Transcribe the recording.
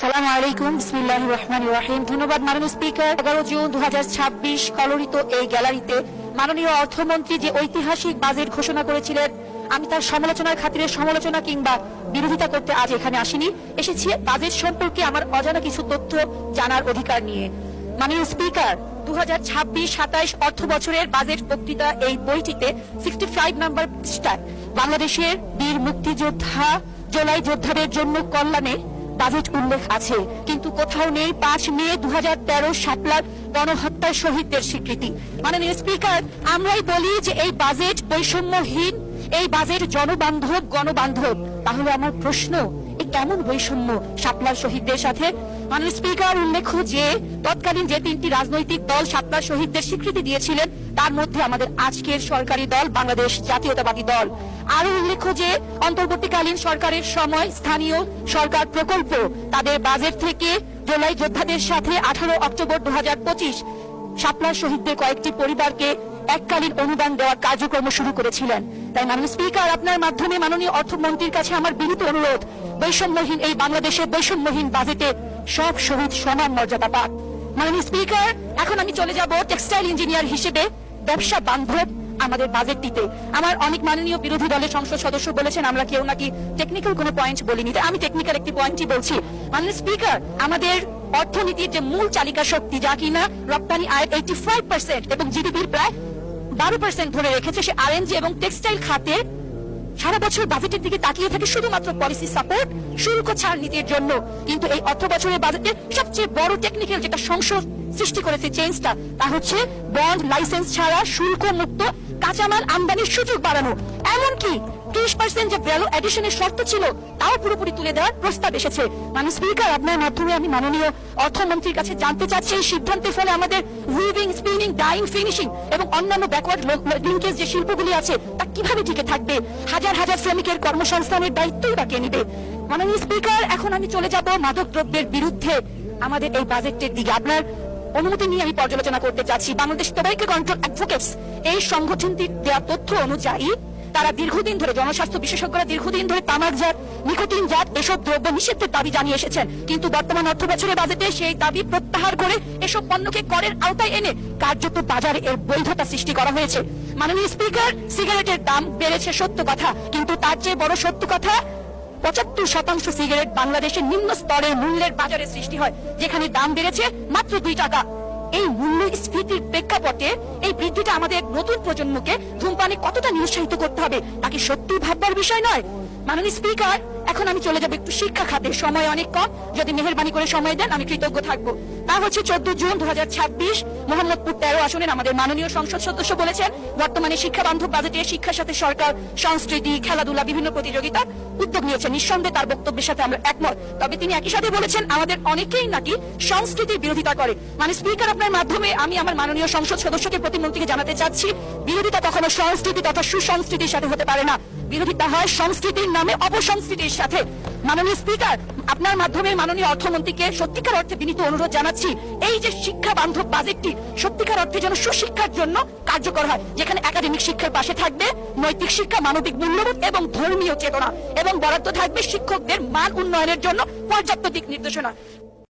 সালামু আলাইকুম, বিসমিল্লাহির রহমানির রহিম। ধন্যবাদ মাননীয় স্পিকার। 11 জুন 2026 কলরিত এই গ্যালারিতে মাননীয় অর্থমন্ত্রী যে ঐতিহাসিক বাজেট ঘোষণা করেছিলেন, আমি তার সমালোচনার খাতিরে সমালোচনা কিংবা বিরোধিতা করতে আজ এখানে আসিনি। এসেছি বাজেট সম্পর্কে আমার অজানা কিছু তথ্য জানার অধিকার নিয়ে। মাননীয় স্পিকার, 2026-27 অর্থ বছরের বাজেট বক্তৃতা এই বইটিতে 65 নম্বর পৃষ্ঠায় বাংলাদেশের বীর মুক্তিযোদ্ধা জুলাই যোদ্ধাদের জন্য কল্যাণে বাজেট উল্লেখ আছে, কিন্তু কোথাও নেই 5 মে 2013 শাপলার গণহত্যার শহীদদের স্বীকৃতি। মাননীয় স্পিকার, আমরাই বলি যে এই বাজেট বৈষম্যহীন, এই বাজেট জনবান্ধব, গণবান্ধব। তাহলে আমার প্রশ্ন, এই কেমন বৈষম্য শাপলার শহীদদের সাথে? মাননীয় স্পিকার, উল্লেখ্য যে তৎকালীন যে 3টি রাজনৈতিক দল শাপলার শহীদদের স্বীকৃতি দিয়েছিলেন, তার মধ্যে আমাদের আজকের সরকারি দল বাংলাদেশ জাতীয়তাবাদী দল। আরো উল্লেখ্য যে অন্তর্বর্তীকালীন সরকারের সময় স্থানীয় সরকার প্রকল্প তাদের বাজেট থেকে জুলাই যোদ্ধাদের সাথে 18 অক্টোবর 2025 শাপলার শহীদদের কয়েকটি পরিবারকে এককালীন অনুদান দেওয়ার কার্যক্রম শুরু করেছিলেন। তাই মাননীয় স্পিকার, আপনার মাধ্যমে মাননীয় অর্থমন্ত্রীর কাছে আমার বিনীত অনুরোধ, বৈষম্যহীন এই বাংলাদেশের বৈষম্যহীন বাজেটে সব শহীদ সমান মর্যাদা পাক। মাননীয় স্পিকার, এখন আমি চলে যাব টেক্সটাইল ইঞ্জিনিয়ার হিসেবে ব্যবসা বান্ধব আমাদের বাজেটটিতে। আমার অনেক মাননীয় বিরোধী দলের সংসদ সদস্য বলেছেন আমরা কেউ নাকি টেকনিক্যাল কোনো পয়েন্ট বলিনি, আমি টেকনিক্যাল একটি পয়েন্টই বলছি। মাননীয় স্পিকার, আমাদের অর্থনীতির যে মূল চালিকা শক্তি, যা কিনা রপ্তানি আয় 85% এবং জিডিপির প্রায় 12% ধরে রেখেছে, সে আরএনজি এবং টেক্সটাইল খাতে সারা বছর বাজেটের দিকে তাকিয়ে থাকে শুধুমাত্র পলিসি সাপোর্ট, শুল্ক ছাড় নীতির জন্য। কিন্তু এই অর্থ বছরের বাজেটে সবচেয়ে বড় টেকনিক্যাল যেটা সংশোধন সৃষ্টি করেছে, চেঞ্জটা, তা হচ্ছে বন্ড লাইসেন্স ছাড়া শুল্ক মুক্ত কাঁচামাল আমদানির সুযোগ বাড়ানো। এমনকি 30% যে ভ্যালু এডিশনের শর্ত ছিল, তাও পুরোপুরি তুলে দেওয়ার প্রস্তাব এসেছে। মাননীয় স্পিকার, আপনার মাধ্যমে আমি মাননীয় অর্থমন্ত্রীর কাছে জানতে চাচ্ছি, এই সিদ্ধান্তের ফলে আমাদের উইভিং, স্পিনিং, ডাইং, ফিনিশিং এবং অন্যান্য ব্যাকওয়ার্ড লিঙ্কেজ যে শিল্পগুলি আছে, তা কিভাবে টিকে থাকবে? হাজার হাজার শ্রমিকের কর্মসংস্থানের দায়িত্বই বা কে নেবে? মাননীয় স্পিকার, এখন আমি চলে যাব মাদক দ্রব্যের বিরুদ্ধে আমাদের এই বাজেটের দিকে। আপনার অনুমতি নিয়ে আমি পর্যালোচনা করতে চাচ্ছি। বাংলাদেশ টোব্যাকো কন্ট্রোল অ্যাডভোকেটস এই সংগঠনটির দেওয়া তথ্য অনুযায়ী তারা দীর্ঘদিন ধরে, জনস্বাস্থ্য বিশেষজ্ঞরা দীর্ঘদিন ধরে তামাকজাত, নিকোটিনজাত এসব দ্রব্য নিষিদ্ধের দাবি জানিয়ে এসেছেন, কিন্তু বর্তমান অর্থ বছরের বাজেটে সেই দাবি প্রত্যাহার করে এসব পণ্যকে করের আওতায় এনে কার্যত বাজারে এর বৈধতা সৃষ্টি করা হয়েছে। মাননীয় স্পিকার, সিগারেটের দাম বেড়েছে সত্য কথা, কিন্তু তার চেয়ে বড় সত্য কথা, 75% সিগারেট বাংলাদেশের নিম্ন স্তরের মূল্যের বাজারে সৃষ্টি হয়, যেখানে দাম বেড়েছে মাত্র 2 টাকা। এই মূল্যস্ফীতির প্রেক্ষাপটে এই বৃদ্ধিটা আমাদের নতুন প্রজন্মকে ধূমপানে কতটা নিরুৎসাহিত করতে হবে, তাকে সত্যি ভাববার বিষয় নয়। মাননীয় স্পিকার, এখন আমি চলে যাব একটু শিক্ষা খাতে। সময় অনেক কম, যদি মেহেরবানি করে সময় দেন আমি কৃতজ্ঞ থাকবো। তা হচ্ছে 14 জুন 2026 মোহাম্মদপুর 13 আসনের আমাদের মাননীয় সংসদ সদস্য বলেছেন, বর্তমানে শিক্ষা বান্ধব বাজেটে শিক্ষার সাথে সরকার সংস্কৃতি, খেলাধুলা, বিভিন্ন প্রতিযোগিতা উদ্যোগ নিয়েছে। নিঃসন্দেহে তার বক্তব্যের সাথে আমরা একমত। তবে তিনি একই সাথে বলেছেন, আমাদের অনেকেই নাকি সংস্কৃতির বিরোধিতা করে। মানে স্পিকার, আপনার মাধ্যমে আমি আমার মাননীয় সংসদ সদস্যকে, প্রতিমন্ত্রীকে জানাতে চাচ্ছি, বিরোধিতা কখনো সংস্কৃতি তথা সুসংস্কৃতির সাথে হতে পারে না। বিরোধিতা হয় সংস্কৃতির নামে অপসংস্কৃতির সাথে। মাননীয় স্পিকার, আপনার মাধ্যমে মাননীয় অর্থমন্ত্রীকে সত্যিকার অর্থে বিনীত অনুরোধ জানাচ্ছি, এই যে শিক্ষা বান্ধব বাজেটটি সত্যিকার অর্থে যেন সুশিক্ষার জন্য কার্যকর হয়, যেখানে একাডেমিক শিক্ষার পাশে থাকবে নৈতিক শিক্ষা, মানবিক মূল্যবোধ এবং ধর্মীয় চেতনা, এবং বরাদ্দ থাকবে শিক্ষকদের মান উন্নয়নের জন্য পর্যাপ্ত দিক নির্দেশনা।